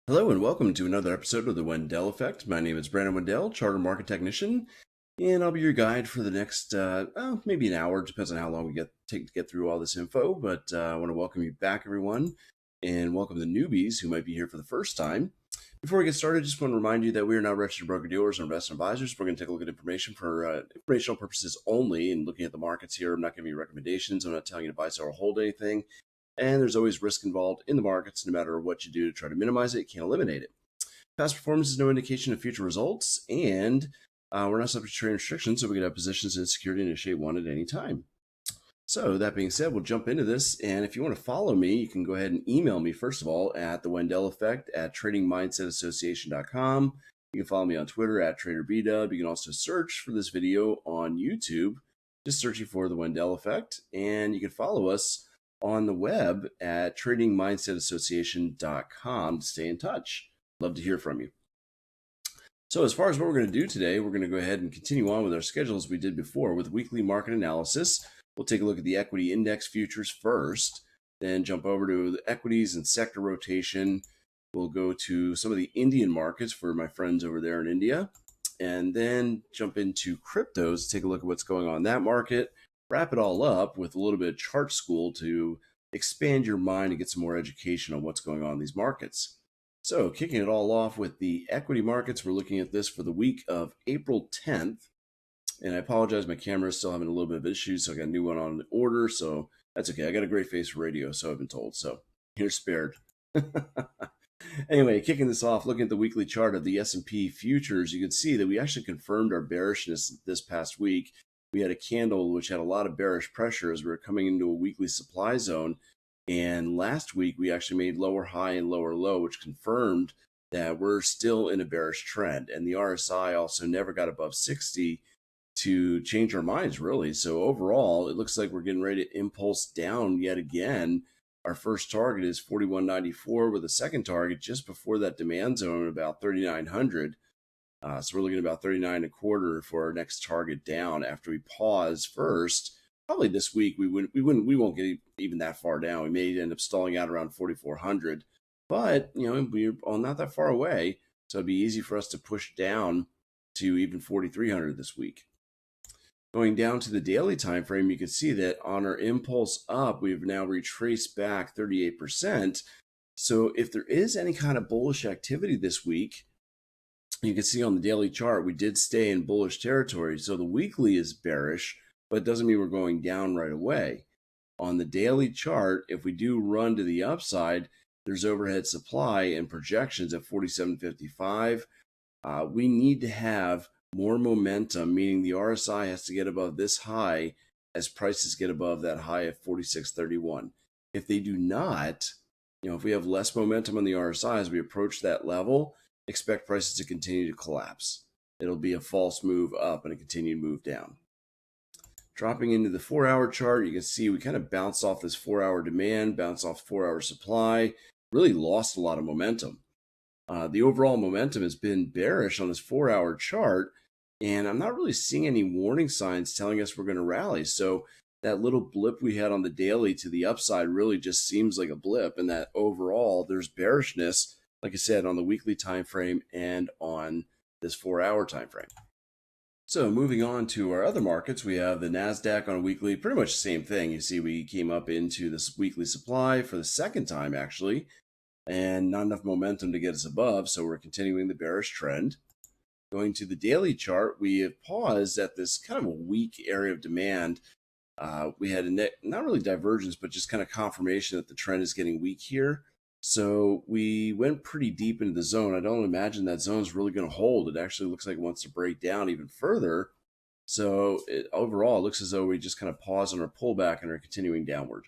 Hello and welcome to another episode of the Wendell Effect. My name is Brandon Wendell, Chartered Market Technician, and I'll be your guide for the next, maybe an hour. Depends on how long we take to get through all this info. But I want to welcome you back, everyone, and welcome the newbies who might be here for the first time. Before we get started, I just want to remind you that we are not registered broker dealers or investment advisors. We're going to take a look at information for informational purposes only. And looking at the markets here, I'm not giving you recommendations. I'm not telling you to buy, sell, or hold anything. And there's always risk involved in the markets. No matter what you do to try to minimize it, you can't eliminate it. Past performance is no indication of future results, and we're not subject to trade restrictions, so we can have positions in security initiate one at any time. So that being said, we'll jump into this. And if you want to follow me, you can go ahead and email me, first of all, at the Wendell Effect at tradingmindsetassociation.com. You can follow me on Twitter at TraderBdub. You can also search for this video on YouTube, just searching for the Wendell Effect. And you can follow us on the web at tradingmindsetassociation.com to stay in touch. Love to hear from you. So as far as what we're going to do today, we're going to go ahead and continue on with our schedule as we did before with weekly market analysis. We'll take a look at the equity index futures first, then jump over to the equities and sector rotation. We'll go to some of the Indian markets for my friends over there in India, and then jump into cryptos, take a look at what's going on in that market, wrap it all up with a little bit of chart school to expand your mind and get some more education on what's going on in these markets. So kicking it all off with the equity markets, we're looking at this for the week of April 10th. And I apologize, my camera is still having a little bit of issues, so I got a new one on order, so that's okay. I got a great face for radio, so I've been told, so you're spared. Anyway, kicking this off, looking at the weekly chart of the S&P futures, you can see that we actually confirmed our bearishness this past week. We had a candle which had a lot of bearish pressure as we were coming into a weekly supply zone. And last week, we actually made lower high and lower low, which confirmed that we're still in a bearish trend. And the RSI also never got above 60 to change our minds, really. So overall, it looks like we're getting ready to impulse down yet again. Our first target is 41.94 with a second target just before that demand zone about 3,900. So we're looking at about 39.25 for our next target down after we pause first. Probably this week we won't get even that far down. We may end up stalling out around 4,400, but we're not that far away, so it'd be easy for us to push down to even 4,300 this week. Going down to the daily time frame, you can see that on our impulse up, we've now retraced back 38%. So if there is any kind of bullish activity this week, you can see on the daily chart, we did stay in bullish territory. So the weekly is bearish, but it doesn't mean we're going down right away. On the daily chart, if we do run to the upside, there's overhead supply and projections at 47.55. We need to have more momentum, meaning the RSI has to get above this high as prices get above that high of 46.31. If they do not, if we have less momentum on the RSI as we approach that level, expect prices to continue to collapse. It'll be a false move up and a continued move down. Dropping into the 4-hour chart, you can see we kind of bounced off this 4-hour demand, bounced off 4-hour supply, really lost a lot of momentum. The overall momentum has been bearish on this 4-hour chart, and I'm not really seeing any warning signs telling us we're going to rally. So that little blip we had on the daily to the upside really just seems like a blip, and that overall there's bearishness, like I said, on the weekly time frame and on this 4-hour time frame. So moving on to our other markets, we have the NASDAQ on a weekly, pretty much the same thing. You see we came up into this weekly supply for the second time, actually, and not enough momentum to get us above, so we're continuing the bearish trend. Going to the daily chart, we have paused at this kind of a weak area of demand. We had not really divergence, but just kind of confirmation that the trend is getting weak here. So we went pretty deep into the zone. I don't imagine that zone is really going to hold. It actually looks like it wants to break down even further. So overall, it looks as though we just kind of paused on our pullback and are continuing downward.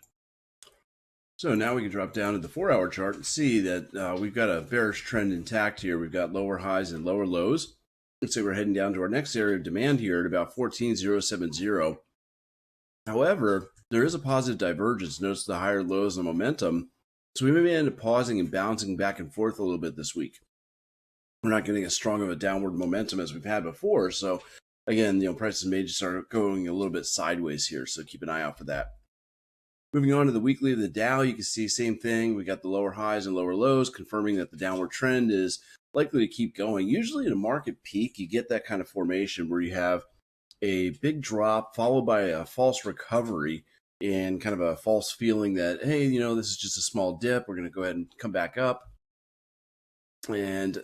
So now we can drop down to the 4-hour chart and see that we've got a bearish trend intact here. We've got lower highs and lower lows. Looks like we're heading down to our next area of demand here at about 14,070. However, there is a positive divergence. Notice the higher lows and momentum. So we may end up pausing and bouncing back and forth a little bit this week. We're not getting as strong of a downward momentum as we've had before. So again, prices may just start going a little bit sideways here. So keep an eye out for that. Moving on to the weekly of the Dow, you can see same thing. We got the lower highs and lower lows, confirming that the downward trend is likely to keep going. Usually at a market peak, you get that kind of formation where you have a big drop followed by a false recovery and kind of a false feeling that, hey, you know, this is just a small dip. We're going to go ahead and come back up. And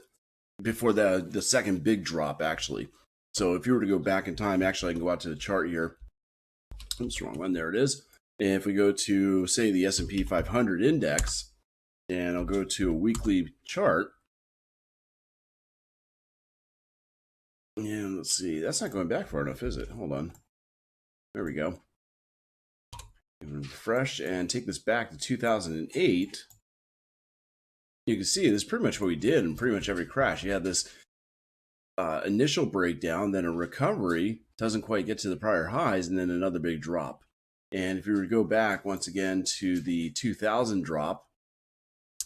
before the second big drop, actually. So if you were to go back in time, actually, I can go out to the chart here. Oops, wrong one. There it is. And if we go to, say, the S&P 500 index, and I'll go to a weekly chart. And let's see, that's not going back far enough, is it? Hold on. There we go. Refresh and take this back to 2008. You can see this is pretty much what we did in pretty much every crash. You had this initial breakdown, then a recovery, doesn't quite get to the prior highs, and then another big drop. And if you were to go back once again to the 2000 drop,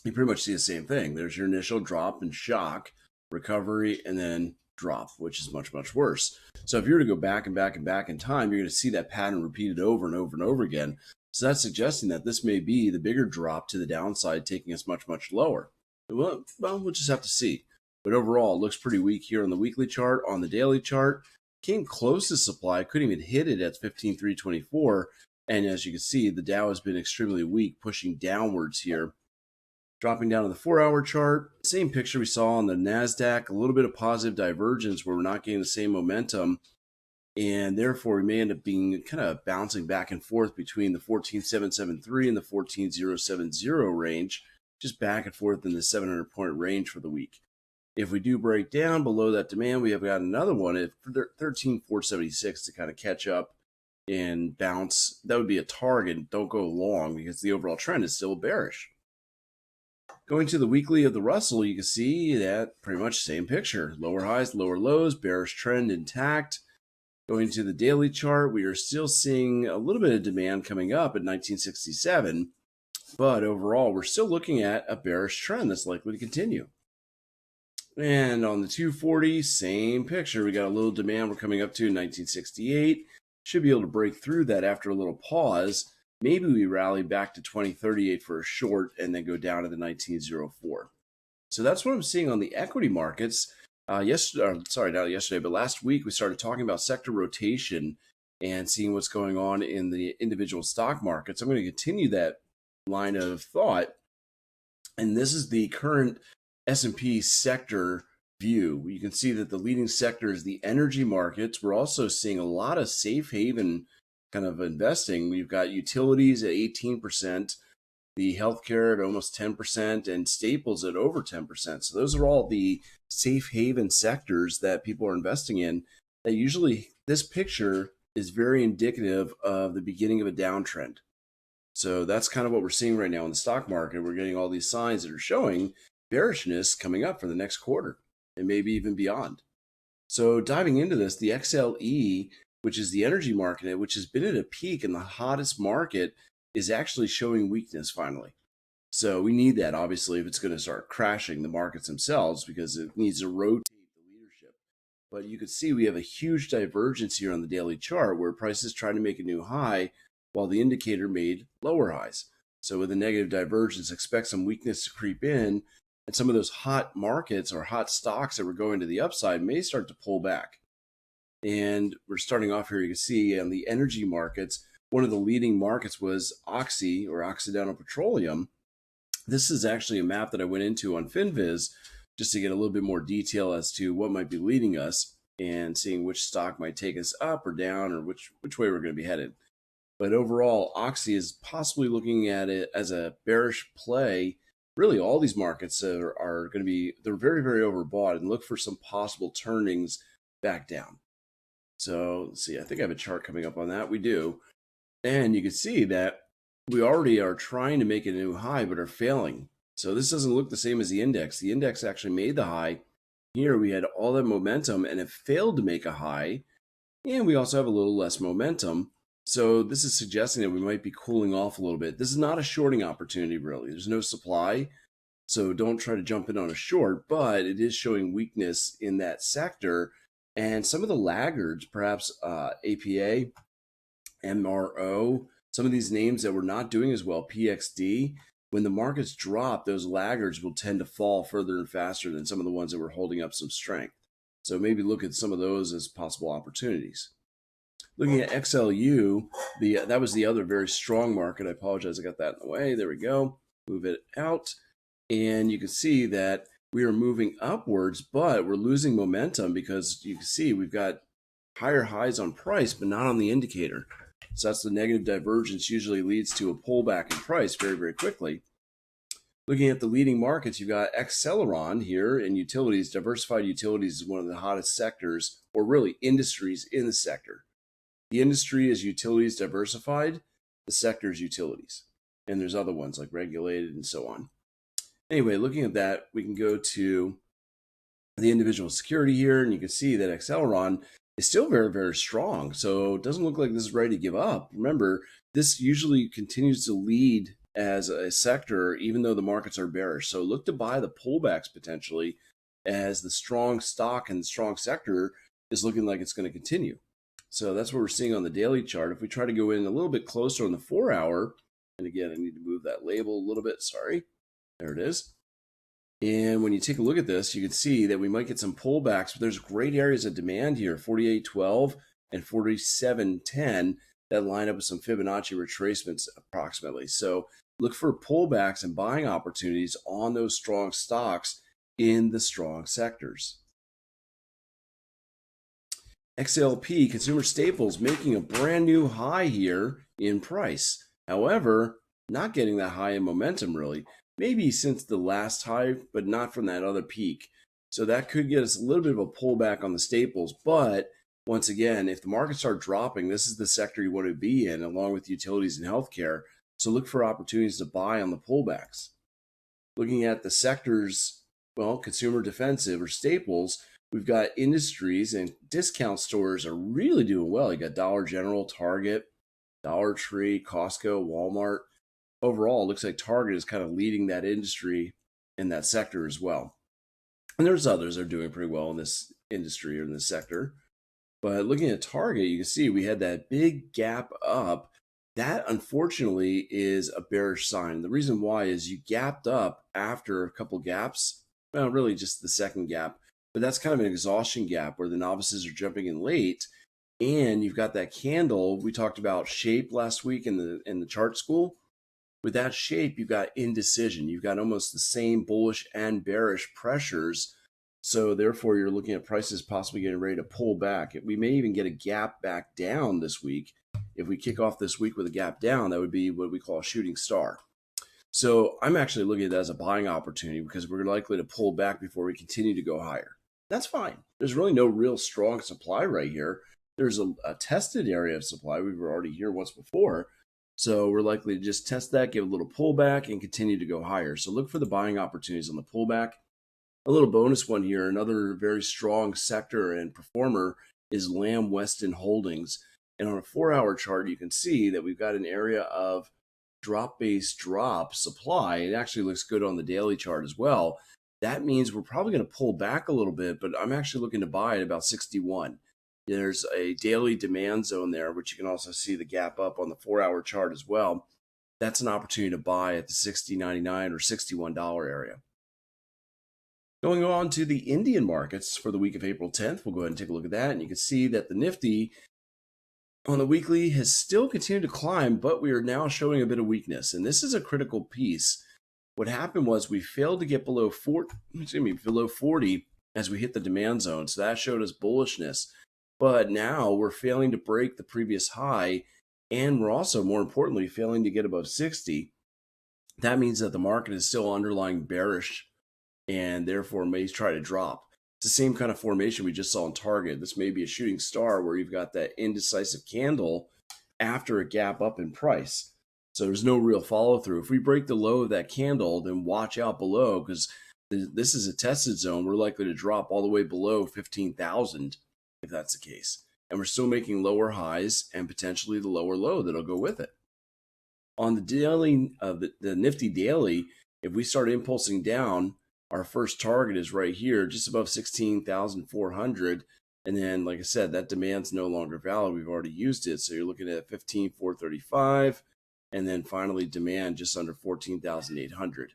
you pretty much see the same thing. There's your initial drop and shock, recovery, and then drop, which is much, much worse. So if you were to go back and back and back in time, you're going to see that pattern repeated over and over and over again. So that's suggesting that this may be the bigger drop to the downside, taking us much, much lower. Well, we'll just have to see. But overall, it looks pretty weak here on the weekly chart. On the daily chart, came close to supply, couldn't even hit it at 15,324. And as you can see, the Dow has been extremely weak, pushing downwards here. Dropping down to the 4-hour chart, same picture we saw on the NASDAQ, a little bit of positive divergence where we're not getting the same momentum. And therefore, we may end up being kind of bouncing back and forth between the 14,773 and the 14,070 range, just back and forth in the 700-point range for the week. If we do break down below that demand, we have got another one at 13,476 to kind of catch up and bounce. That would be a target. Don't go long because the overall trend is still bearish. Going to the weekly of the Russell, you can see that pretty much same picture. Lower highs, lower lows, bearish trend intact. Going to the daily chart, we are still seeing a little bit of demand coming up at 1967, but overall, we're still looking at a bearish trend that's likely to continue. And on the 240, same picture. We got a little demand we're coming up to in 1968. Should be able to break through that after a little pause. Maybe we rally back to 2038 for a short and then go down to the 1904. So that's what I'm seeing on the equity markets. Not yesterday, but last week we started talking about sector rotation and seeing what's going on in the individual stock markets. I'm going to continue that line of thought. And this is the current S&P sector view. You can see that the leading sector is the energy markets. We're also seeing a lot of safe haven kind of investing. We've got utilities at 18%, the healthcare at almost 10%, and staples at over 10%. So those are all the safe haven sectors that people are investing in. That usually, this picture is very indicative of the beginning of a downtrend. So that's kind of what we're seeing right now in the stock market. We're getting all these signs that are showing bearishness coming up for the next quarter and maybe even beyond. So diving into this, the XLE, which is the energy market, which has been at a peak in the hottest market, is actually showing weakness finally. So we need that, obviously, if it's going to start crashing the markets themselves, because it needs to rotate the leadership. But you can see we have a huge divergence here on the daily chart where prices trying to make a new high while the indicator made lower highs. So with a negative divergence, expect some weakness to creep in, and some of those hot markets or hot stocks that were going to the upside may start to pull back. And we're starting off here, you can see on the energy markets, one of the leading markets was Oxy or Occidental Petroleum. This is actually a map that I went into on FinViz just to get a little bit more detail as to what might be leading us and seeing which stock might take us up or down or which way we're going to be headed. But overall, Oxy is possibly looking at it as a bearish play. Really, all these markets are going to be, they're very, very overbought, and look for some possible turnings back down. So let's see, I think I have a chart coming up on that. We do. And you can see that we already are trying to make a new high, but are failing. So this doesn't look the same as the index. The index actually made the high. Here we had all that momentum and it failed to make a high. And we also have a little less momentum. So this is suggesting that we might be cooling off a little bit. This is not a shorting opportunity, really. There's no supply. So don't try to jump in on a short, but it is showing weakness in that sector. And some of the laggards, perhaps APA, MRO, Some of these names that were not doing as well, PXD, when the markets drop, those laggards will tend to fall further and faster than some of the ones that were holding up some strength. So maybe look at some of those as possible opportunities. Looking at XLU, that was the other very strong market. I apologize, I got that in the way. There we go. Move it out. And you can see that we are moving upwards, but we're losing momentum because you can see we've got higher highs on price, but not on the indicator. So that's the negative divergence usually leads to a pullback in price very, very quickly. Looking at the leading markets, you've got Acceleron here in utilities. Diversified utilities is one of the hottest sectors, or really industries in the sector. The industry is utilities diversified, the sector is utilities. And there's other ones like regulated and so on. Anyway, looking at that, we can go to the individual security here, and you can see that Acceleron is still very, very strong. So it doesn't look like this is ready to give up. Remember, this usually continues to lead as a sector, even though the markets are bearish. So look to buy the pullbacks potentially as the strong stock and the strong sector is looking like it's going to continue. So that's what we're seeing on the daily chart. If we try to go in a little bit closer on the 4 hour, and again, I need to move that label a little bit, sorry. There it is. And when you take a look at this, you can see that we might get some pullbacks, but there's great areas of demand here, 48.12 and 47.10 that line up with some Fibonacci retracements approximately. So look for pullbacks and buying opportunities on those strong stocks in the strong sectors. XLP, consumer staples, making a brand new high here in price. However, not getting that high in momentum really. Maybe since the last high, but not from that other peak. So that could get us a little bit of a pullback on the staples. But once again, if the markets start dropping, this is the sector you want to be in, along with utilities and healthcare. So look for opportunities to buy on the pullbacks. Looking at the sectors, well, consumer defensive or staples, we've got industries and discount stores are really doing well. You got Dollar General, Target, Dollar Tree, Costco, Walmart. Overall, it looks like Target is kind of leading that industry in that sector as well. And there's others that are doing pretty well in this industry or in this sector. But looking at Target, you can see we had that big gap up. That, unfortunately, is a bearish sign. The reason why is you gapped up after a couple gaps. Well, really just the second gap. But that's kind of an exhaustion gap where the novices are jumping in late. And you've got that candle. We talked about shape last week in the chart school. With that shape, you've got indecision. You've got almost the same bullish and bearish pressures. So therefore, you're looking at prices possibly getting ready to pull back. We may even get a gap back down this week. If we kick off this week with a gap down, that would be what we call a shooting star. So I'm actually looking at that as a buying opportunity because we're likely to pull back before we continue to go higher. That's fine. There's really no real strong supply right here. There's a tested area of supply. We were already here once before. So we're likely to just test that, give a little pullback, and continue to go higher. So look for the buying opportunities on the pullback. A little bonus one here, another very strong sector and performer is Lamb Weston Holdings. And on a 4 hour chart, you can see that we've got an area of drop-based drop supply. It actually looks good on the daily chart as well. That means we're probably going to pull back a little bit, but I'm actually looking to buy at about 61. There's a daily demand zone there, which you can also see the gap up on the 4 hour chart as well. That's an opportunity to buy at the $60.99 or $61 area. Going on to the Indian markets for the week of April 10th, we'll go ahead and take a look at that. And you can see that the Nifty on the weekly has still continued to climb, but we are now showing a bit of weakness. And this is a critical piece. What happened was we failed to get below 40 as we hit the demand zone. So that showed us bullishness. But now we're failing to break the previous high, and we're also, more importantly, failing to get above 60. That means that the market is still underlying bearish and therefore may try to drop. It's the same kind of formation we just saw in Target. This may be a shooting star where you've got that indecisive candle after a gap up in price. So there's no real follow through. If we break the low of that candle, then watch out below because this is a tested zone. We're likely to drop all the way below 15,000. If that's the case. And we're still making lower highs and potentially the lower low that'll go with it. On the daily, the Nifty daily, if we start impulsing down, our first target is right here, just above 16,400. And then, like I said, that demand's no longer valid. We've already used it. So you're looking at 15,435, and then finally demand just under 14,800.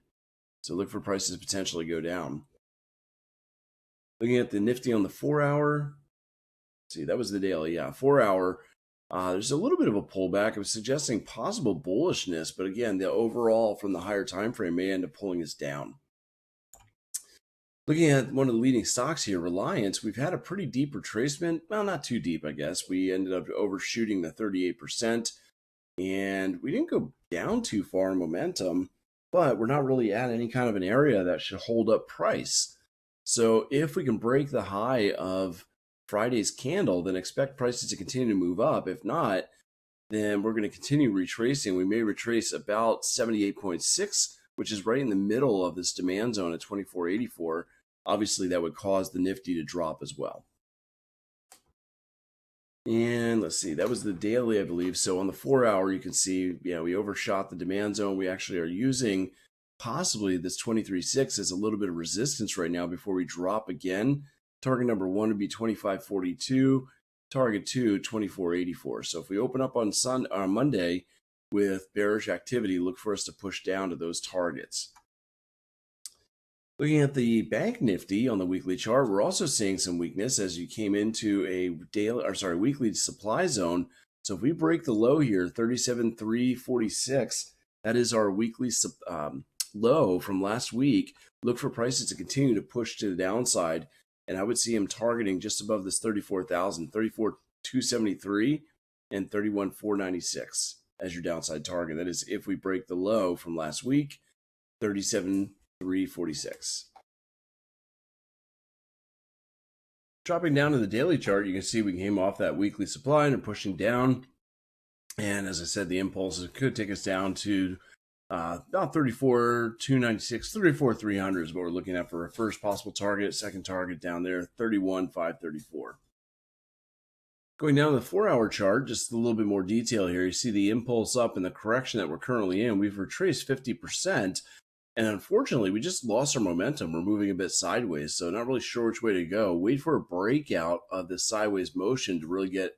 So look for prices to potentially go down. Looking at the Nifty on the 4-hour, see, that was the daily. Yeah, 4-hour. There's a little bit of a pullback. It was suggesting possible bullishness, but again, the overall from the higher time frame may end up pulling us down. Looking at one of the leading stocks here, Reliance, we've had a pretty deep retracement. Well, not too deep, I guess. We ended up overshooting the 38%, and we didn't go down too far in momentum, but we're not really at any kind of an area that should hold up price. So if we can break the high of Friday's candle, then expect prices to continue to move up. If not, then we're going to continue retracing. We may retrace about 78.6, which is right in the middle of this demand zone at 2484. Obviously, that would cause the Nifty to drop as well. And let's see, that was the daily, I believe. So on the 4-hour, you can see, we overshot the demand zone. We actually are using possibly this 23.6 as a little bit of resistance right now before we drop again. Target number 1 would be 25.42. Target 2, 24.84. So if we open up on Monday with bearish activity, look for us to push down to those targets. Looking at the Bank Nifty on the weekly chart, we're also seeing some weakness as you came into a weekly supply zone. So if we break the low here, 37,346, that is our weekly low from last week. Look for prices to continue to push to the downside, and I would see them targeting just above this 34,000, 34,273 and 31,496 as your downside target. That is if we break the low from last week, 37,346. Dropping down to the daily chart, you can see we came off that weekly supply and are pushing down. And as I said, the impulses could take us down to about 34,296, 34,300 is what we're looking at for our first possible target. Second target down there, 31,534. Going down to the 4-hour chart, just a little bit more detail here. You see the impulse up and the correction that we're currently in. We've retraced 50%. And unfortunately, we just lost our momentum. We're moving a bit sideways, so not really sure which way to go. Wait for a breakout of this sideways motion to really get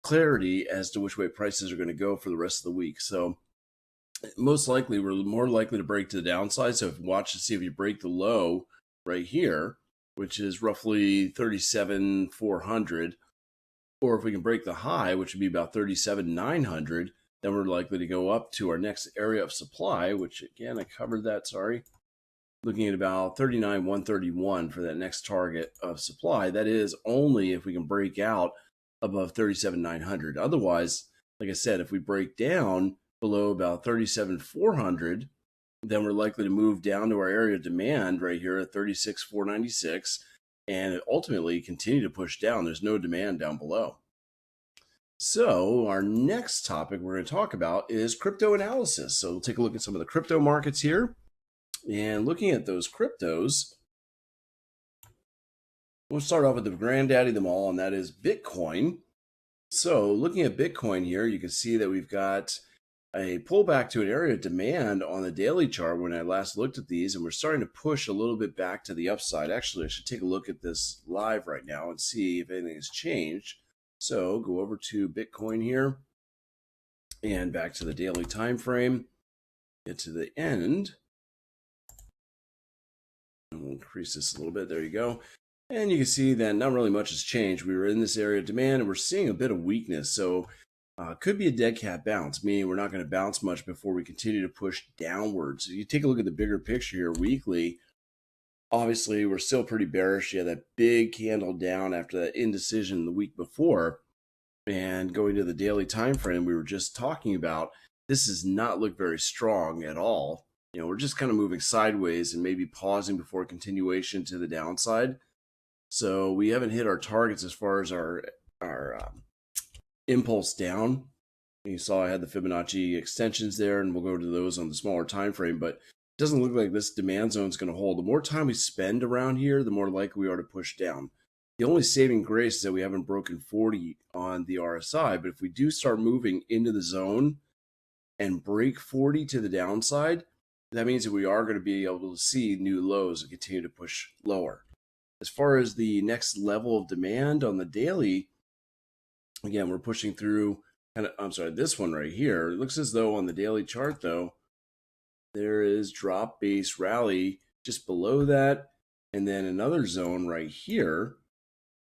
clarity as to which way prices are going to go for the rest of the week. So most likely, we're more likely to break to the downside. So watch to see if you break the low right here, which is roughly 37,400, or if we can break the high, which would be about 37,900, then we're likely to go up to our next area of supply, which again, I covered that, sorry. Looking at about 39,131 for that next target of supply. That is only if we can break out above 37,900. Otherwise, like I said, if we break down below about 37,400, then we're likely to move down to our area of demand right here at 36,496 and ultimately continue to push down. There's no demand down below. So our next topic we're going to talk about is crypto analysis. So we'll take a look at some of the crypto markets here. And looking at those cryptos, we'll start off with the granddaddy of them all, and that is Bitcoin. So looking at Bitcoin here, you can see that we've got a pullback to an area of demand on the daily chart when I last looked at these, and we're starting to push a little bit back to the upside. Actually, I should take a look at this live right now and see if anything has changed. So go over to Bitcoin here and back to the daily time frame. Get to the end. And we'll increase this a little bit. There you go. And you can see that not really much has changed. We were in this area of demand and we're seeing a bit of weakness. So could be a dead cat bounce, meaning we're not going to bounce much before we continue to push downwards. So you take a look at the bigger picture here weekly. Obviously, we're still pretty bearish. Yeah, that big candle down after that indecision the week before. And going to the daily time frame we were just talking about, this does not look very strong at all. We're just kind of moving sideways and maybe pausing before continuation to the downside. So we haven't hit our targets as far as our impulse down. You saw I had the Fibonacci extensions there, and we'll go to those on the smaller time frame, but it doesn't look like this demand zone is going to hold. The more time we spend around here, the more likely we are to push down. The only saving grace is that we haven't broken 40 on the RSI, but if we do start moving into the zone and break 40 to the downside, that means that we are going to be able to see new lows and continue to push lower. As far as the next level of demand on the daily, again, we're pushing through this one right here. It looks as though on the daily chart, though, there is drop base rally just below that, and then another zone right here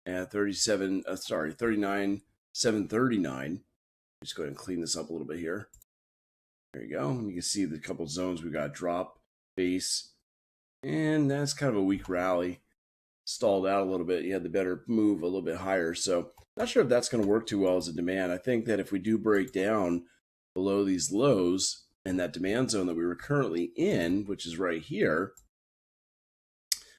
at 39,739. Just go ahead and clean this up a little bit here. There you go. You can see the couple zones. We've got drop, base, and that's kind of a weak rally. Stalled out a little bit. You had the better move a little bit higher. So not sure if that's going to work too well as a demand. I think that if we do break down below these lows and that demand zone that we were currently in, which is right here.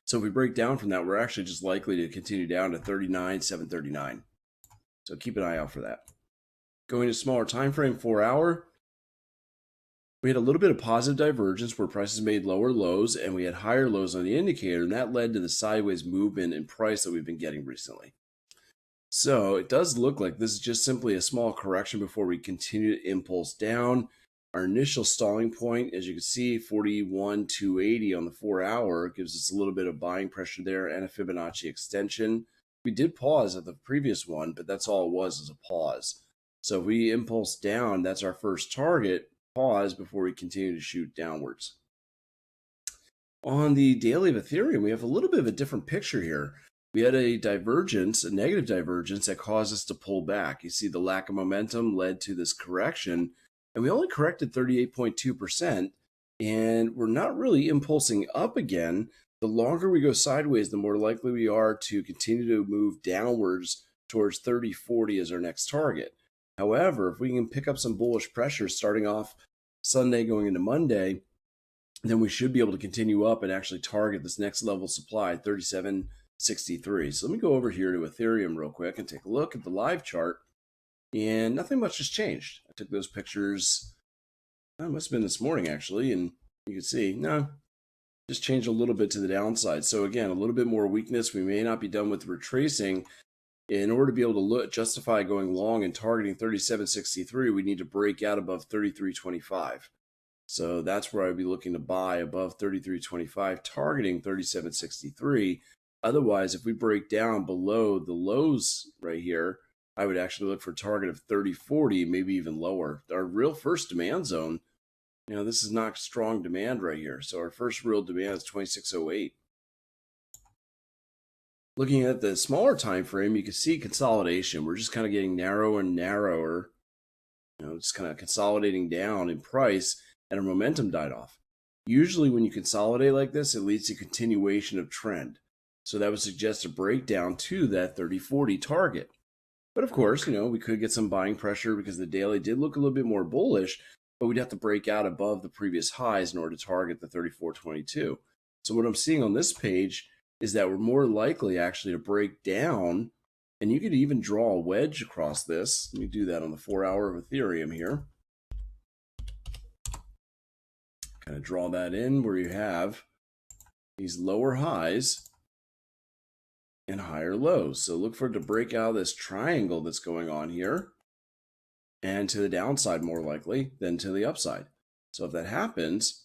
So if we break down from that, we're actually just likely to continue down to 39,739. So keep an eye out for that. Going to smaller time frame, 4 hour. We had a little bit of positive divergence where prices made lower lows and we had higher lows on the indicator, and that led to the sideways movement in price that we've been getting recently. So it does look like this is just simply a small correction before we continue to impulse down. Our initial stalling point, as you can see, 41,280 on the 4 hour gives us a little bit of buying pressure there and a Fibonacci extension. We did pause at the previous one, but that's all it was a pause. So if we impulse down, that's our first target. Pause before we continue to shoot downwards. On the daily of Ethereum, we have a little bit of a different picture here. We had a divergence, a negative divergence that caused us to pull back. You see the lack of momentum led to this correction, and we only corrected 38.2%, and we're not really impulsing up again. The longer we go sideways, the more likely we are to continue to move downwards towards 3040 as our next target. However, if we can pick up some bullish pressure starting off Sunday going into Monday, then we should be able to continue up and actually target this next level supply, 3763. So let me go over here to Ethereum real quick and take a look at the live chart. And nothing much has changed. I took those pictures, it must have been this morning actually, and you can see, no, just changed a little bit to the downside. So again, a little bit more weakness. We may not be done with retracing. In order to be able to justify going long and targeting 3763, we need to break out above 3325. So that's where I'd be looking to buy above 3325, targeting 3763. Otherwise, if we break down below the lows right here, I would actually look for a target of 3040, maybe even lower. Our real first demand zone, this is not strong demand right here. So our first real demand is 2608. Looking at the smaller time frame, you can see consolidation. We're just kind of getting narrower and narrower, just kind of consolidating down in price, and our momentum died off. Usually when you consolidate like this, it leads to continuation of trend. So that would suggest a breakdown to that 3040 target. But of course, we could get some buying pressure because the daily did look a little bit more bullish, but we'd have to break out above the previous highs in order to target the 3422. So what I'm seeing on this page is that we're more likely actually to break down, and you could even draw a wedge across this. Let me do that on the 4 hour of Ethereum here. Kind of draw that in where you have these lower highs and higher lows. So look for it to break out of this triangle that's going on here, and to the downside more likely than to the upside. So if that happens,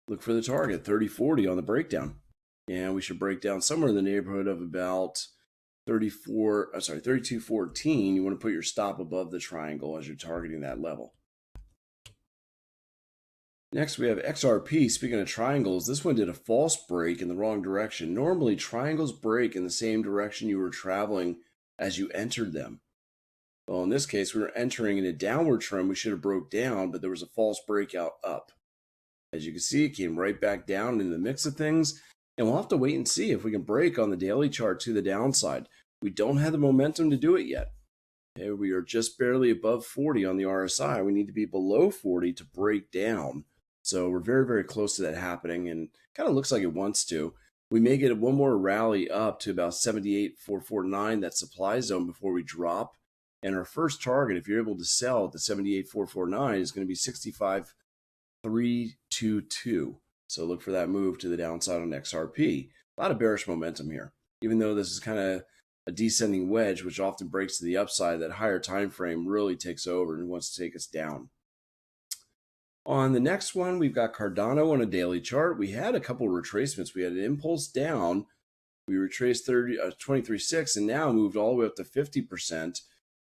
look for the target 3040 on the breakdown. And we should break down somewhere in the neighborhood of about 3214. You want to put your stop above the triangle as you're targeting that level. Next, we have XRP. Speaking of triangles, this one did a false break in the wrong direction. Normally, triangles break in the same direction you were traveling as you entered them. Well, in this case, we were entering in a downward trend. We should have broke down, but there was a false breakout up. As you can see, it came right back down in the mix of things. And we'll have to wait and see if we can break on the daily chart to the downside. We don't have the momentum to do it yet. Okay, we are just barely above 40 on the RSI. We need to be below 40 to break down. So we're very, very close to that happening, and kind of looks like it wants to. We may get one more rally up to about 78,449, that supply zone, before we drop. And our first target, if you're able to sell at the 78,449, is going to be 65,322. So look for that move to the downside on XRP. A lot of bearish momentum here. Even though this is kind of a descending wedge, which often breaks to the upside, that higher time frame really takes over and wants to take us down. On the next one, we've got Cardano on a daily chart. We had a couple of retracements. We had an impulse down. We retraced 23.6 and now moved all the way up to 50%.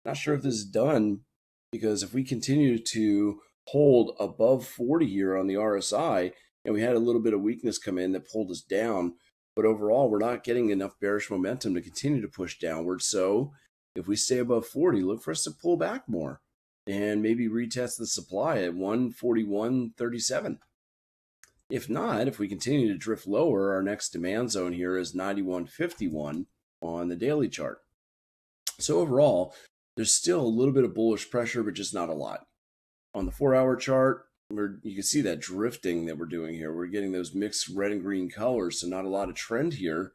Not sure if this is done, because if we continue to hold above 40 here on the RSI, and we had a little bit of weakness come in that pulled us down, but overall we're not getting enough bearish momentum to continue to push downward. So if we stay above 40, look for us to pull back more and maybe retest the supply at 141.37. If not, if we continue to drift lower, our next demand zone here is 91.51 on the daily chart. So overall, there's still a little bit of bullish pressure, but just not a lot. On the 4-hour chart, you can see that drifting that we're doing here. We're getting those mixed red and green colors, so not a lot of trend here.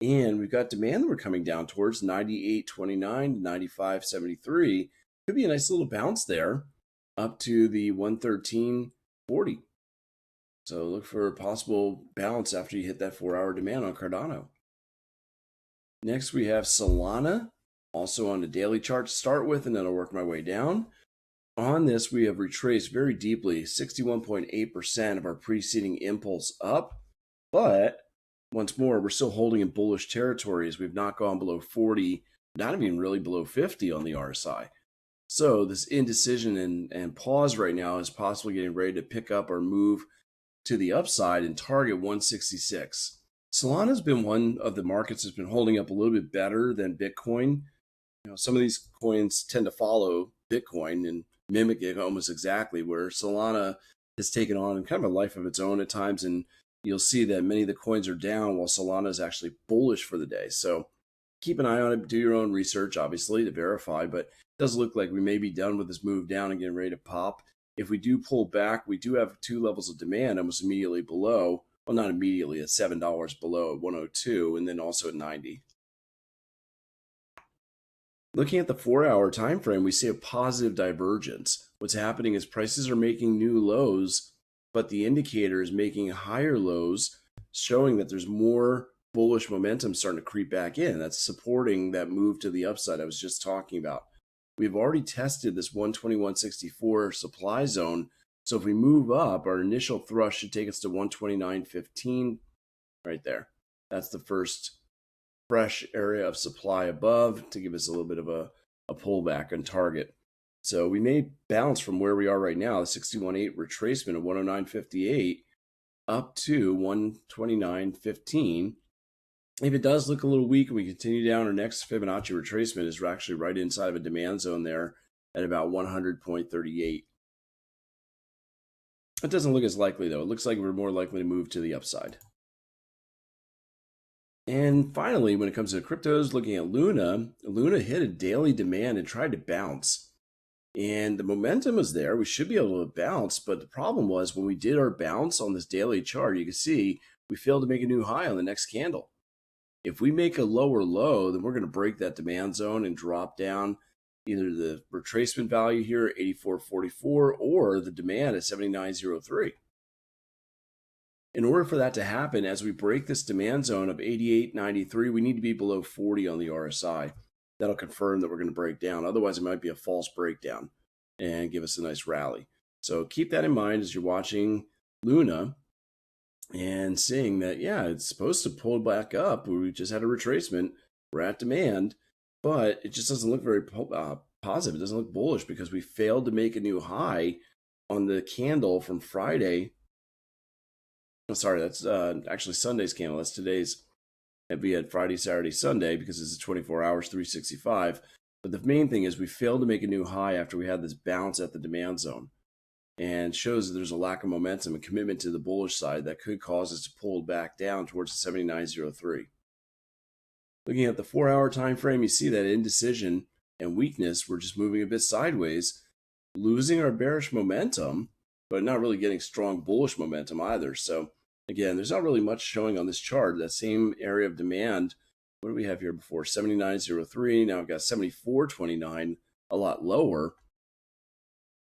And we've got demand that we're coming down towards 98.29, 95.73. Could be a nice little bounce there up to the 113.40. So look for a possible bounce after you hit that 4-hour demand on Cardano. Next, we have Solana, also on the daily chart to start with, and then I'll work my way down. On this, we have retraced very deeply, 61.8% of our preceding impulse up. But once more, we're still holding in bullish territories. We've not gone below 40, not even really below 50 on the RSI. So this indecision and pause right now is possibly getting ready to pick up or move to the upside and target 166. Solana's been one of the markets that's been holding up a little bit better than Bitcoin. Some of these coins tend to follow Bitcoin and mimic it almost exactly, where Solana has taken on kind of a life of its own at times, and you'll see that many of the coins are down while Solana is actually bullish for the day. So keep an eye on it, do your own research, obviously, to verify, but it does look like we may be done with this move down and getting ready to pop. If we do pull back, we do have 2 levels of demand almost immediately below. Well, not immediately, at $7 below at 102, and then also at 90. Looking at the 4-hour time frame, we see a positive divergence. What's happening is prices are making new lows, but the indicator is making higher lows, showing that there's more bullish momentum starting to creep back in. That's supporting that move to the upside I was just talking about. We've already tested this 121.64 supply zone. So if we move up, our initial thrust should take us to 129.15 right there. That's the first fresh area of supply above to give us a little bit of a pullback on target. So we may bounce from where we are right now, the 61.8 retracement of 109.58 up to 129.15. If it does look a little weak and we continue down, our next Fibonacci retracement is actually right inside of a demand zone there at about 100.38. It doesn't look as likely, though. It looks like we're more likely to move to the upside. And finally, when it comes to cryptos, looking at Luna hit a daily demand and tried to bounce. And the momentum was there. We should be able to bounce, but the problem was when we did our bounce on this daily chart, you can see we failed to make a new high on the next candle. If we make a lower low, then we're going to break that demand zone and drop down either the retracement value here at 84.44 or the demand at 79.03. In order for that to happen, as we break this demand zone of 88.93, we need to be below 40 on the RSI. That'll confirm that we're going to break down. Otherwise, it might be a false breakdown and give us a nice rally. So keep that in mind as you're watching Luna and seeing that, yeah, it's supposed to pull back up. We just had a retracement. We're at demand, but it just doesn't look very positive. It doesn't look bullish because we failed to make a new high on the candle from Friday. Oh, sorry, that's actually Sunday's candle. That's today's. We had Friday, Saturday, Sunday because it's 24 hours, 365. But the main thing is we failed to make a new high after we had this bounce at the demand zone, and shows that there's a lack of momentum and commitment to the bullish side that could cause us to pull back down towards the 79.03. Looking at the 4-hour time frame, you see that indecision and weakness. We're just moving a bit sideways, losing our bearish momentum, but not really getting strong bullish momentum either. So again, there's not really much showing on this chart. That same area of demand, what do we have here before? 79.03. Now I've got 74.29, a lot lower.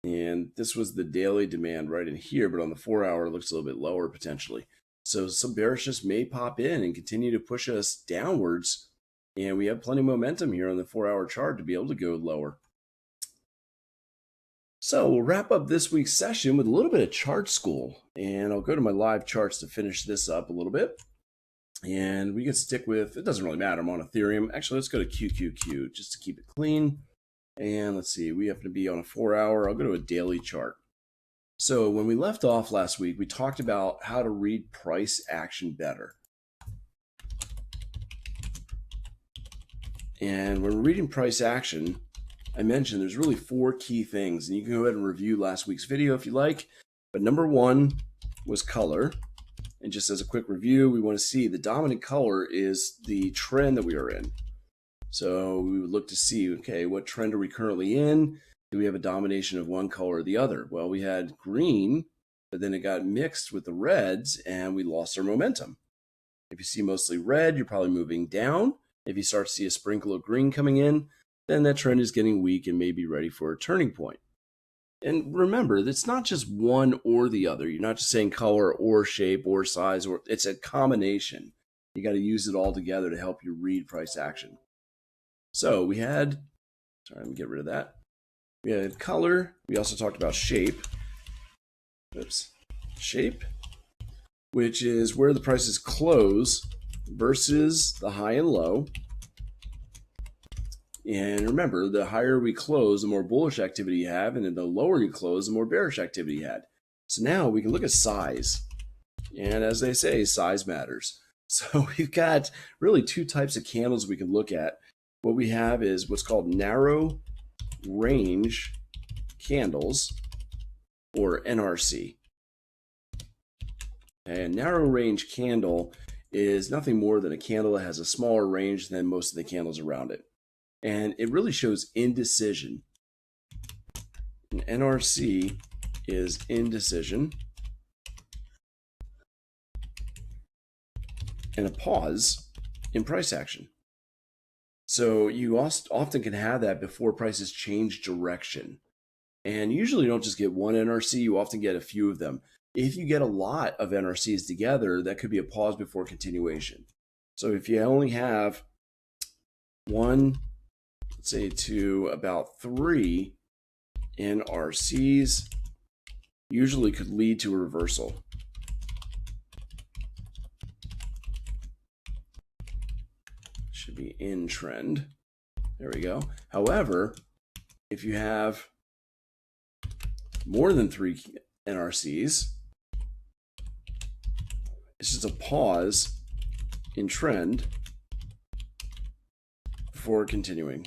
And this was the daily demand right in here, but on the 4-hour, it looks a little bit lower potentially. So some bearishness may pop in and continue to push us downwards. And we have plenty of momentum here on the 4-hour chart to be able to go lower. So we'll wrap up this week's session with a little bit of chart school. And I'll go to my live charts to finish this up a little bit. And we can stick with, it doesn't really matter, I'm on Ethereum. Actually, let's go to QQQ just to keep it clean. And let's see, we have to be on a 4-hour. I'll go to a daily chart. So when we left off last week, we talked about how to read price action better. And when we're reading price action, I mentioned there's really 4 key things. And you can go ahead and review last week's video if you like. But number 1 was color. And just as a quick review, we want to see the dominant color is the trend that we are in. So we would look to see, okay, what trend are we currently in? Do we have a domination of one color or the other? Well, we had green, but then it got mixed with the reds and we lost our momentum. If you see mostly red, you're probably moving down. If you start to see a sprinkle of green coming in, then that trend is getting weak and may be ready for a turning point. And remember, it's not just one or the other. You're not just saying color or shape or size, or it's a combination. You got to use it all together to help you read price action. So we had, sorry, let me get rid of that. We had color. We also talked about shape. Oops. Shape, which is where the prices close versus the high and low. And remember, the higher we close, the more bullish activity you have, and then the lower you close, the more bearish activity you had. So now we can look at size. And as they say, size matters. So we've got really 2 types of candles we can look at. What we have is what's called narrow range candles, or NRC. A narrow range candle is nothing more than a candle that has a smaller range than most of the candles around it. And it really shows indecision. An NRC is indecision. And a pause in price action. So you often can have that before prices change direction. And usually you don't just get one NRC, you often get a few of them. If you get a lot of NRCs together, that could be a pause before continuation. So if you only have 1, let's say 2, about 3 NRCs, usually could lead to a reversal. Should be in trend. There we go. However, if you have more than 3 NRCs, it's just a pause in trend before continuing,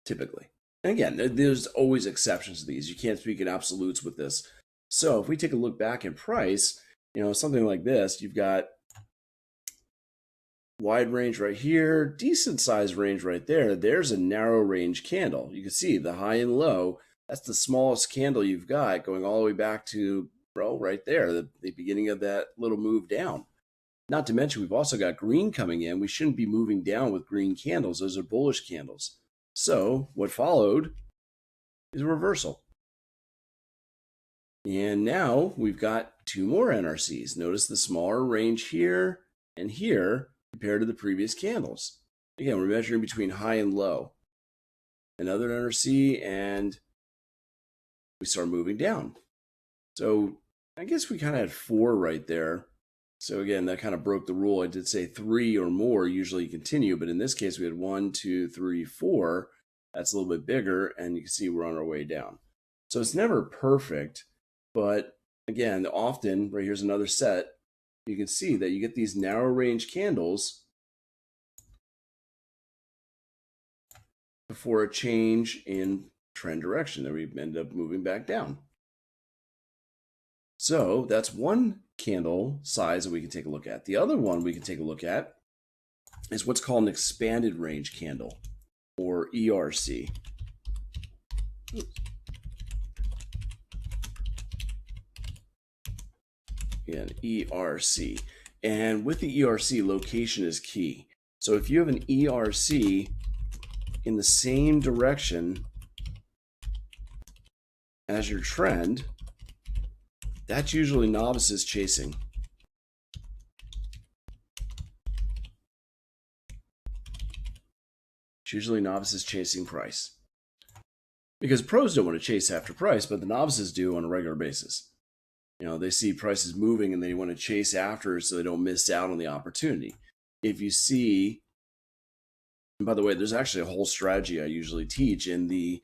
typically. And again, there's always exceptions to these. You can't speak in absolutes with this. So if we take a look back at price, something like this, you've got wide range right here, decent size range right there. There's a narrow range candle. You can see the high and low. That's the smallest candle you've got, going all the way back to, right there, the beginning of that little move down. Not to mention, we've also got green coming in. We shouldn't be moving down with green candles. Those are bullish candles. So what followed is a reversal. And now we've got 2 more NRCs. Notice the smaller range here and here compared to the previous candles. Again, we're measuring between high and low. Another NRC, and we start moving down. So I guess we kind of had 4 right there. So again, that kind of broke the rule. I did say 3 or more usually continue, but in this case we had 1, 2, 3, 4. That's a little bit bigger, and you can see we're on our way down. So it's never perfect, but again, often, right here's another set, you can see that you get these narrow range candles before a change in trend direction that we end up moving back down. So that's one candle size that we can take a look at. The other one we can take a look at is what's called an expanded range candle, or ERC. Again, ERC. And with the ERC, location is key. So if you have an ERC in the same direction as your trend, that's usually novices chasing. It's usually novices chasing price. Because pros don't want to chase after price, but the novices do on a regular basis. They see prices moving and they want to chase after it so they don't miss out on the opportunity. If you see, and by the way, there's actually a whole strategy I usually teach in the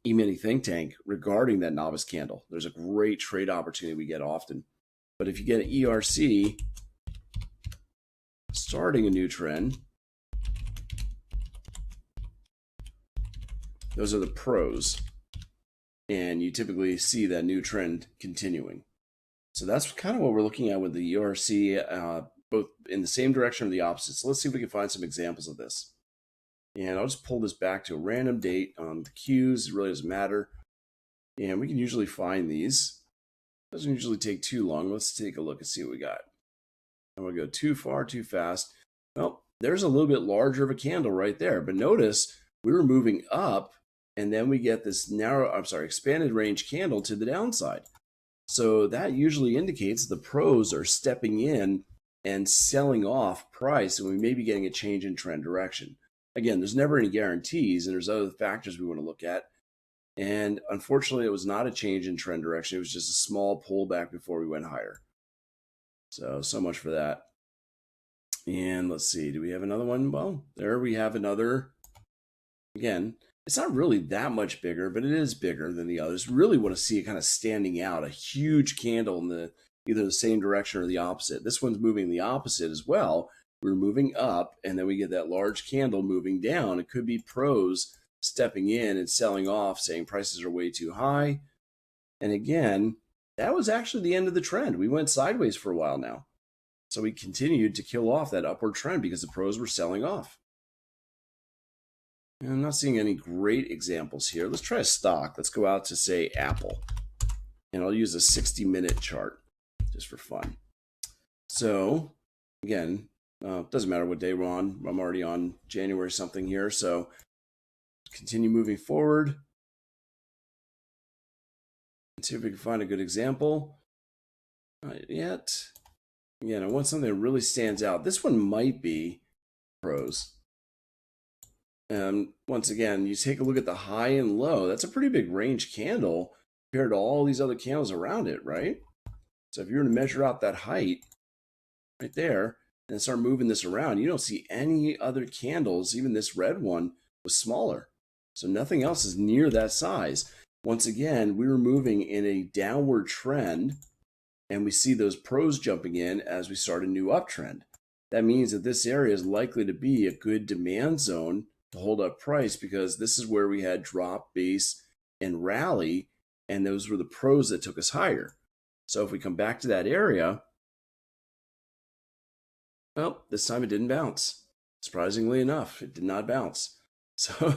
E-mini think tank regarding that novice candle. There's a great trade opportunity we get often. But if you get an ERC starting a new trend, those are the pros. And you typically see that new trend continuing. So that's kind of what we're looking at with the ERC, both in the same direction or the opposite. So let's see if we can find some examples of this. And I'll just pull this back to a random date on the Qs. It really doesn't matter. And we can usually find these. It doesn't usually take too long. Let's take a look and see what we got. I don't want to go too far, too fast. Well, there's a little bit larger of a candle right there. But notice we were moving up, and then we get this expanded range candle to the downside. So that usually indicates the pros are stepping in and selling off price, and we may be getting a change in trend direction. Again, there's never any guarantees, and there's other factors we want to look at. And unfortunately, it was not a change in trend direction. It was just a small pullback before we went higher. So much for that. And let's see, do we have another one? Well, there we have another. Again, it's not really that much bigger, but it is bigger than the others. Really want to see it kind of standing out, a huge candle in either the same direction or the opposite. This one's moving the opposite as well. We're moving up, and then we get that large candle moving down. It could be pros stepping in and selling off, saying prices are way too high. And again, that was actually the end of the trend. We went sideways for a while now. So we continued to kill off that upward trend because the pros were selling off. And I'm not seeing any great examples here. Let's try a stock. Let's go out to, say, Apple. And I'll use a 60-minute chart just for fun. So, again, doesn't matter what day we're on. I'm already on January something here. So, continue moving forward. Let's see if we can find a good example. Not yet. Again, I want something that really stands out. This one might be pros. Once again, you take a look at the high and low. That's a pretty big range candle compared to all these other candles around it, right? So if you were to measure out that height right there and start moving this around, you don't see any other candles. Even this red one was smaller. So nothing else is near that size. Once again, we were moving in a downward trend, and we see those pros jumping in as we start a new uptrend. That means that this area is likely to be a good demand zone to hold up price, because this is where we had drop, base, and rally, and those were the pros that took us higher. So if we come back to that area, well, this time it didn't bounce. Surprisingly enough, it did not bounce. So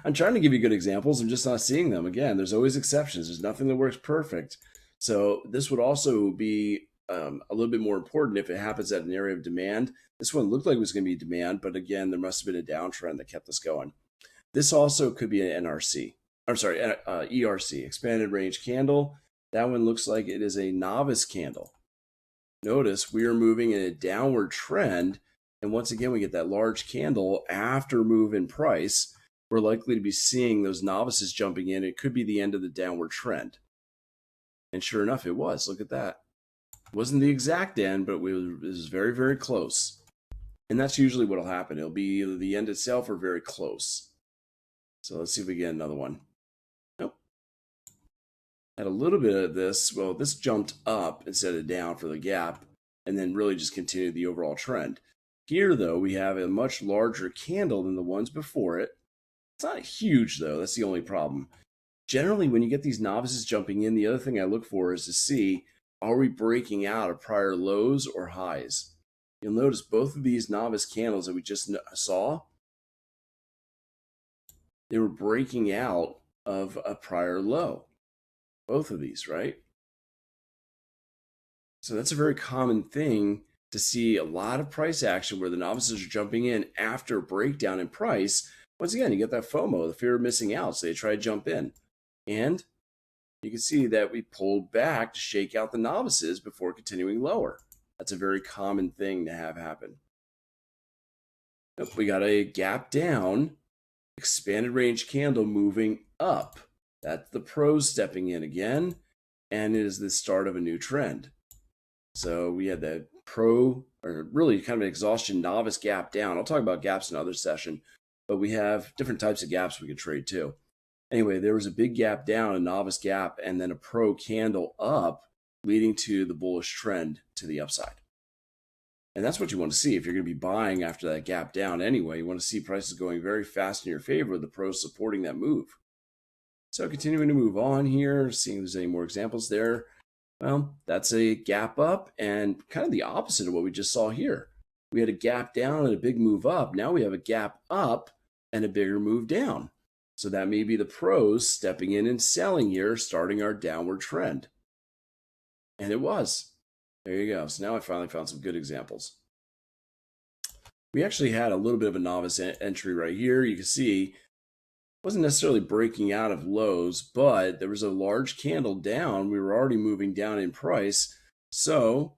I'm trying to give you good examples. I'm just not seeing them. Again, there's always exceptions. There's nothing that works perfect. So this would also be a little bit more important if it happens at an area of demand. This one looked like it was going to be demand, but again, there must have been a downtrend that kept us going. This also could be an NRC. I'm sorry, ERC, expanded range candle. That one looks like it is a novice candle. Notice we are moving in a downward trend. And once again, we get that large candle after move in price. We're likely to be seeing those novices jumping in. It could be the end of the downward trend. And sure enough, it was. Look at that. It wasn't the exact end, but it was very, very close. And that's usually what will happen. It'll be either the end itself or very close. So let's see if we get another one. Nope. Had a little bit of this. Well, this jumped up instead of down for the gap, and then really just continued the overall trend. Here, though, we have a much larger candle than the ones before it. It's not huge, though. That's the only problem. Generally, when you get these novices jumping in, the other thing I look for is to see, are we breaking out of prior lows or highs? You'll notice both of these novice candles that we just saw, they were breaking out of a prior low. Both of these, right? So that's a very common thing to see, a lot of price action where the novices are jumping in after a breakdown in price. Once again, you get that FOMO, the fear of missing out, so they try to jump in. And you can see that we pulled back to shake out the novices before continuing lower. That's a very common thing to have happen. We got a gap down, expanded range candle moving up. That's the pros stepping in again. and it is the start of a new trend. So we had the pro, or really kind of an exhaustion novice gap down. I'll talk about gaps in another session, but we have different types of gaps we could trade too. Anyway, there was a big gap down, a novice gap, and then a pro candle up, leading to the bullish trend to the upside. And that's what you want to see if you're going to be buying after that gap down anyway. You want to see prices going very fast in your favor, the pros supporting that move. So continuing to move on here, seeing if there's any more examples there. Well, that's a gap up and kind of the opposite of what we just saw here. We had a gap down and a big move up. Now we have a gap up and a bigger move down. So that may be the pros stepping in and selling here, starting our downward trend. And it was. There you go. So now I finally found some good examples. We actually had a little bit of a novice entry right here. You can see wasn't necessarily breaking out of lows, but there was a large candle down. We were already moving down in price. So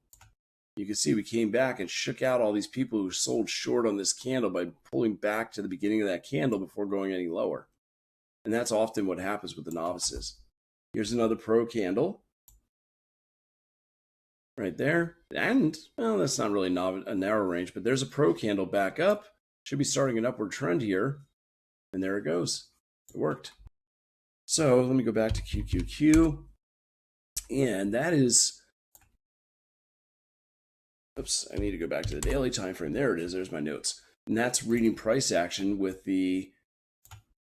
you can see we came back and shook out all these people who sold short on this candle by pulling back to the beginning of that candle before going any lower. And that's often what happens with the novices. Here's another pro candle right there. And, well, that's not really a narrow range, but there's a pro candle back up. Should be starting an upward trend here. And there it goes. It worked. So let me go back to QQQ. And that is, oops, I need to go back to the daily time frame. There it is. There's my notes. And that's reading price action with the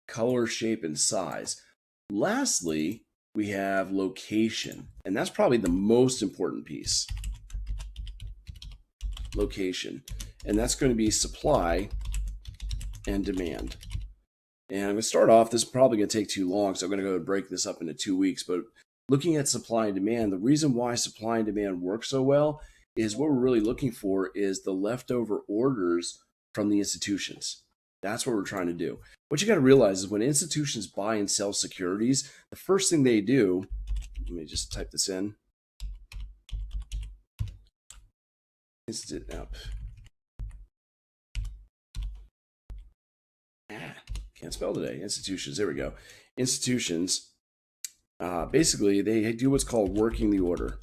color, shape, and size. Lastly, we have location. And that's probably the most important piece. Location. And that's going to be supply and demand. And I'm going to start off, this is probably going to take too long, so I'm going to go and break this up into 2 weeks. But looking at supply and demand, the reason why supply and demand work so well is what we're really looking for is the leftover orders from the institutions. That's what we're trying to do. What you got to realize is when institutions buy and sell securities, the first thing they do, let me just type this in. Can't spell today. Institutions, there we go. Institutions, basically, they do what's called working the order.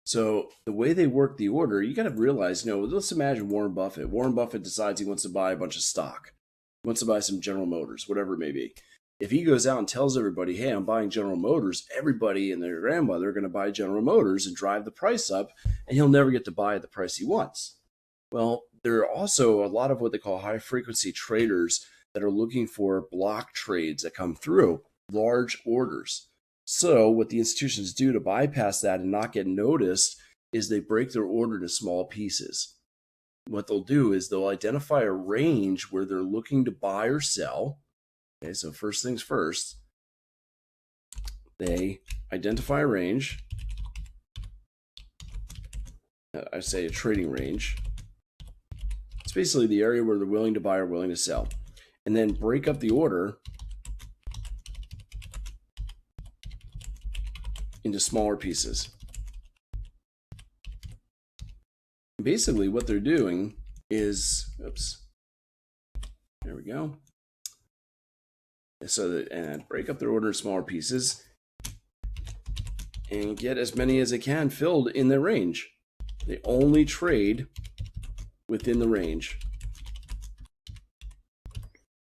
So the way they work the order, you got to realize, let's imagine Warren Buffett. Warren Buffett decides he wants to buy a bunch of stock. He wants to buy some General Motors, whatever it may be. If he goes out and tells everybody, hey, I'm buying General Motors, everybody and their grandmother are going to buy General Motors and drive the price up, and he'll never get to buy at the price he wants. Well, there are also a lot of what they call high-frequency traders that are looking for block trades that come through, large orders. So what the institutions do to bypass that and not get noticed is they break their order into small pieces. What they'll do is they'll identify a range where they're looking to buy or sell. Okay, so first things first, they identify a range. I say a trading range. It's basically the area where they're willing to buy or willing to sell. And then break up the order into smaller pieces. Basically, what they're doing is, oops, there we go. So and break up their order in smaller pieces and get as many as they can filled in their range. They only trade within the range.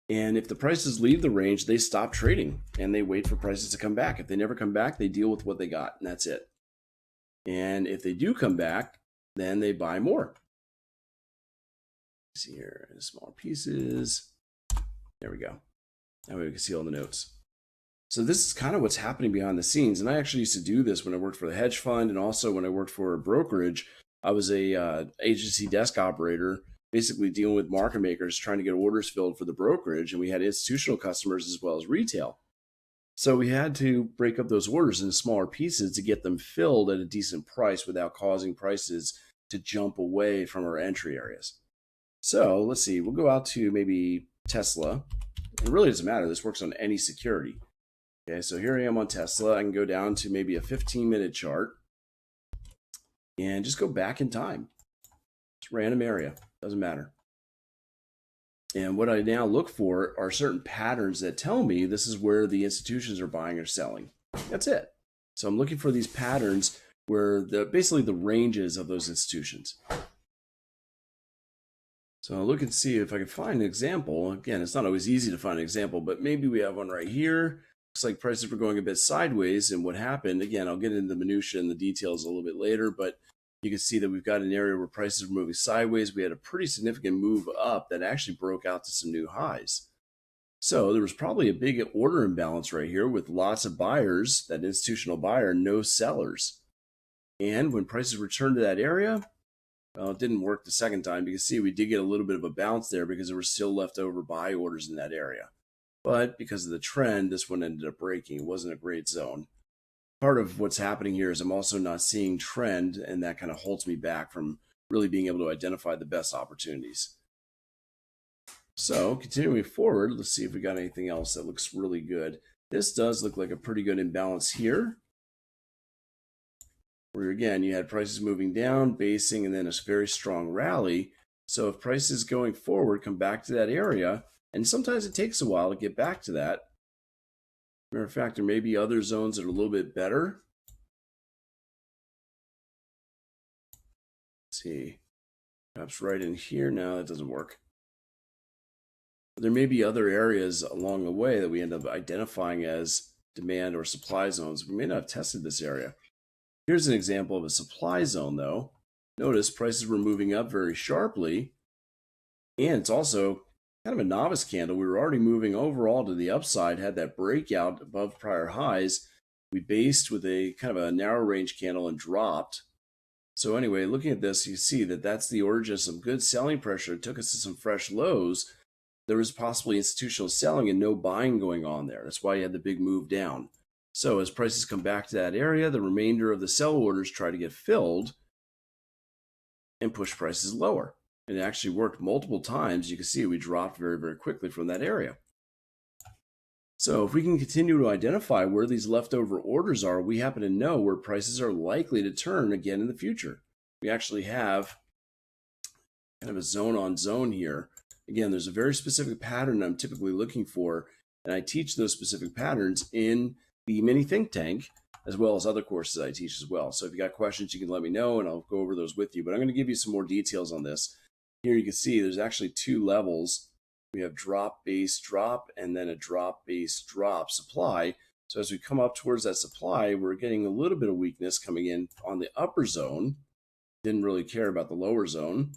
And if the prices leave the range, they stop trading and they wait for prices to come back. If they never come back, they deal with what they got, and that's it. And if they do come back, then they buy more. Let's see here, smaller pieces. There we go. That way we can see all the notes. So this is kind of what's happening behind the scenes. And I actually used to do this when I worked for the hedge fund, and also when I worked for a brokerage. I was a agency desk operator, basically dealing with market makers, trying to get orders filled for the brokerage. And we had institutional customers as well as retail. So we had to break up those orders into smaller pieces to get them filled at a decent price without causing prices to jump away from our entry areas. So let's see, we'll go out to maybe Tesla. It really doesn't matter. This works on any security. Okay, so here I am on Tesla. I can go down to maybe a 15-minute chart and just go back in time. It's random area. Doesn't matter. And what I now look for are certain patterns that tell me this is where the institutions are buying or selling. That's it. So I'm looking for these patterns where basically the ranges of those institutions. So I'll look and see if I can find an example. Again, it's not always easy to find an example, but maybe we have one right here. Looks like prices were going a bit sideways, and what happened, again, I'll get into the minutia and the details a little bit later, but you can see that we've got an area where prices were moving sideways. We had a pretty significant move up that actually broke out to some new highs. So there was probably a big order imbalance right here with lots of buyers, that institutional buyer, no sellers. And when prices returned to that area, well, it didn't work the second time. You can see we did get a little bit of a bounce there because there were still leftover buy orders in that area. But because of the trend, this one ended up breaking. It wasn't a great zone. Part of what's happening here is I'm also not seeing trend, and that kind of holds me back from really being able to identify the best opportunities. So continuing forward, let's see if we got anything else that looks really good. This does look like a pretty good imbalance here, where again, you had prices moving down, basing, and then a very strong rally. So if prices going forward come back to that area, and sometimes it takes a while to get back to that. Matter of fact, there may be other zones that are a little bit better. Let's see, perhaps right in here. No, that doesn't work. There may be other areas along the way that we end up identifying as demand or supply zones. We may not have tested this area. Here's an example of a supply zone, though. Notice prices were moving up very sharply, and it's also kind of a novice candle. We were already moving overall to the upside, had that breakout above prior highs. We based with a kind of a narrow range candle and dropped. So anyway, looking at this, you see that that's the origin of some good selling pressure. It took us to some fresh lows. There was possibly institutional selling and no buying going on there. That's why you had the big move down. So as prices come back to that area, the remainder of the sell orders try to get filled and push prices lower. And it actually worked multiple times. You can see we dropped very, very quickly from that area. So if we can continue to identify where these leftover orders are, we happen to know where prices are likely to turn again in the future. We actually have kind of a zone on zone here. Again, there's a very specific pattern I'm typically looking for, and I teach those specific patterns in the mini think tank, as well as other courses I teach as well. So if you got questions, you can let me know, and I'll go over those with you. But I'm going to give you some more details on this. Here you can see there's actually two levels. We have drop, base, drop, and then a drop, base, drop supply. So as we come up towards that supply, we're getting a little bit of weakness coming in on the upper zone. Didn't really care about the lower zone.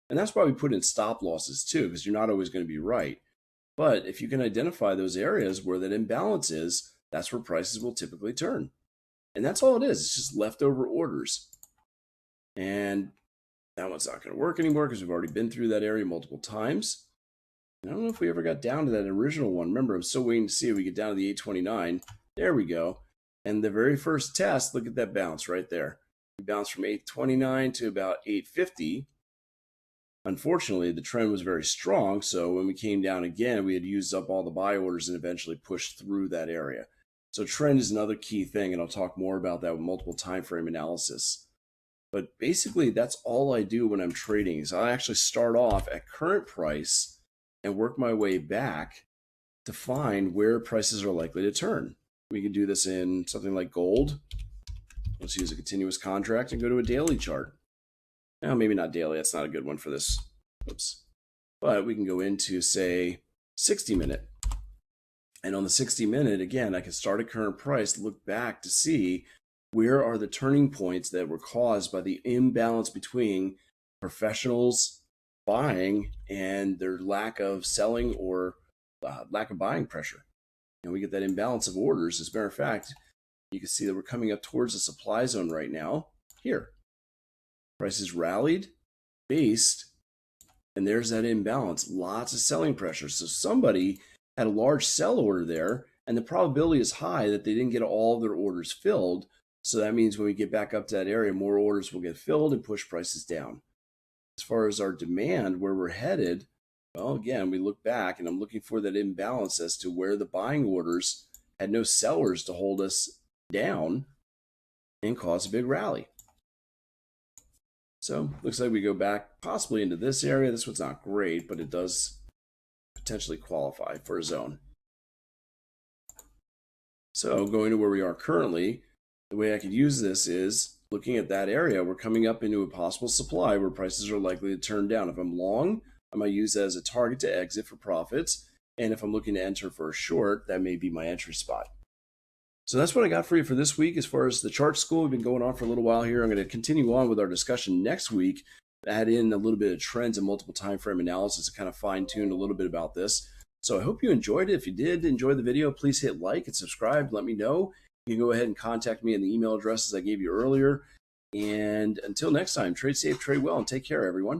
And that's why we put in stop losses too, because you're not always going to be right. But if you can identify those areas where that imbalance is, that's where prices will typically turn. And that's all it is. It's just leftover orders. And that one's not going to work anymore because we've already been through that area multiple times. I don't know if we ever got down to that original one. Remember, I'm still waiting to see if we get down to the 829. There we go. And the very first test, look at that bounce right there. We bounced from 829 to about 850. Unfortunately, the trend was very strong, so when we came down again, we had used up all the buy orders and eventually pushed through that area. So trend is another key thing, and I'll talk more about that with multiple time frame analysis. But basically, that's all I do when I'm trading. So I actually start off at current price and work my way back to find where prices are likely to turn. We can do this in something like gold. Let's use a continuous contract and go to a daily chart. Now, maybe not daily. That's not a good one for this. Oops. But we can go into, say, 60-minute. And on the 60-minute, again, I can start at current price, look back to see where are the turning points that were caused by the imbalance between professionals buying and their lack of selling or lack of buying pressure. And we get that imbalance of orders. As a matter of fact, you can see that we're coming up towards the supply zone right now here. Prices rallied, based, and there's that imbalance. Lots of selling pressure. So somebody had a large sell order there, and the probability is high that they didn't get all of their orders filled. So that means when we get back up to that area, more orders will get filled and push prices down. As far as our demand, where we're headed, well, again, we look back, and I'm looking for that imbalance as to where the buying orders had no sellers to hold us down and cause a big rally. So looks like we go back possibly into this area. This one's not great, but it does potentially qualify for a zone. So going to where we are currently, the way I could use this is looking at that area. We're coming up into a possible supply where prices are likely to turn down. If I'm long, I might use that as a target to exit for profits. And if I'm looking to enter for a short, that may be my entry spot. So that's what I got for you for this week. As far as the chart school, we've been going on for a little while here. I'm going to continue on with our discussion next week, add in a little bit of trends and multiple time frame analysis to kind of fine tune a little bit about this. So I hope you enjoyed it. If you did enjoy the video, please hit like and subscribe. Let me know. You can go ahead and contact me in the email addresses I gave you earlier. And until next time, trade safe, trade well, and take care, everyone.